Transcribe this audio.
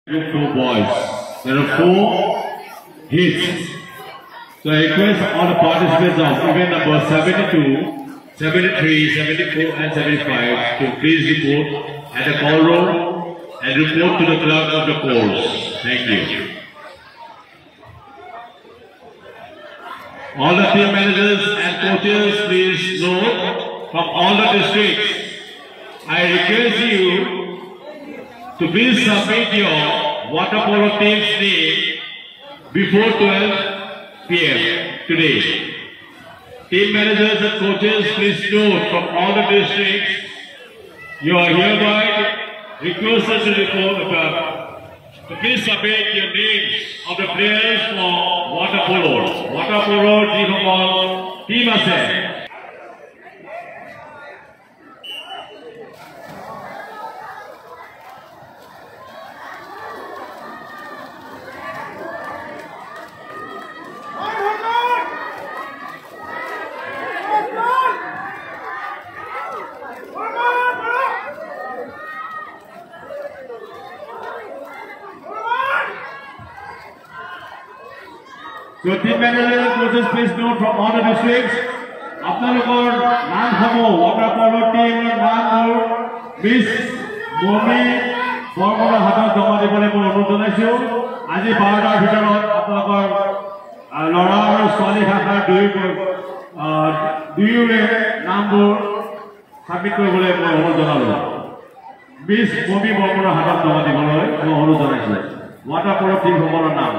Group 4 boys. There are 4 hits. So I request all the participants of event number 72, 73, 74 and 75 to please report at the call room and report to the clerk of the course. Thank you. All the team managers and coaches, please note from all the districts, I request you to please submit your water polo team's name before 12 p.m. today. Team managers and coaches, please note from all the districts, you are hereby requested to report to please submit your names of the players for water polo. Water polo team আছে. So team managers and coaches, please note from all the districts, আপোনালোকৰ নাম হ'ব water polo team নাম হ'ল মিছ mummy বৰমনৰ হাতত জমা দিবলৈ মই অনুৰোধ জনাইছোঁ। আজি 12টাৰ ভিতৰত আপোনালোকৰ ল'ৰা আৰু ছোৱালী শাখাৰ দুয়োৰে নামবোৰ সাবমিট কৰিবলৈ মই অনুৰোধ জনালোঁ। মিছ মমি বৰমনৰ হাতত জমা দিবলৈ মই অনুৰোধ জনাইছোঁ। water polo team সকলৰ নাম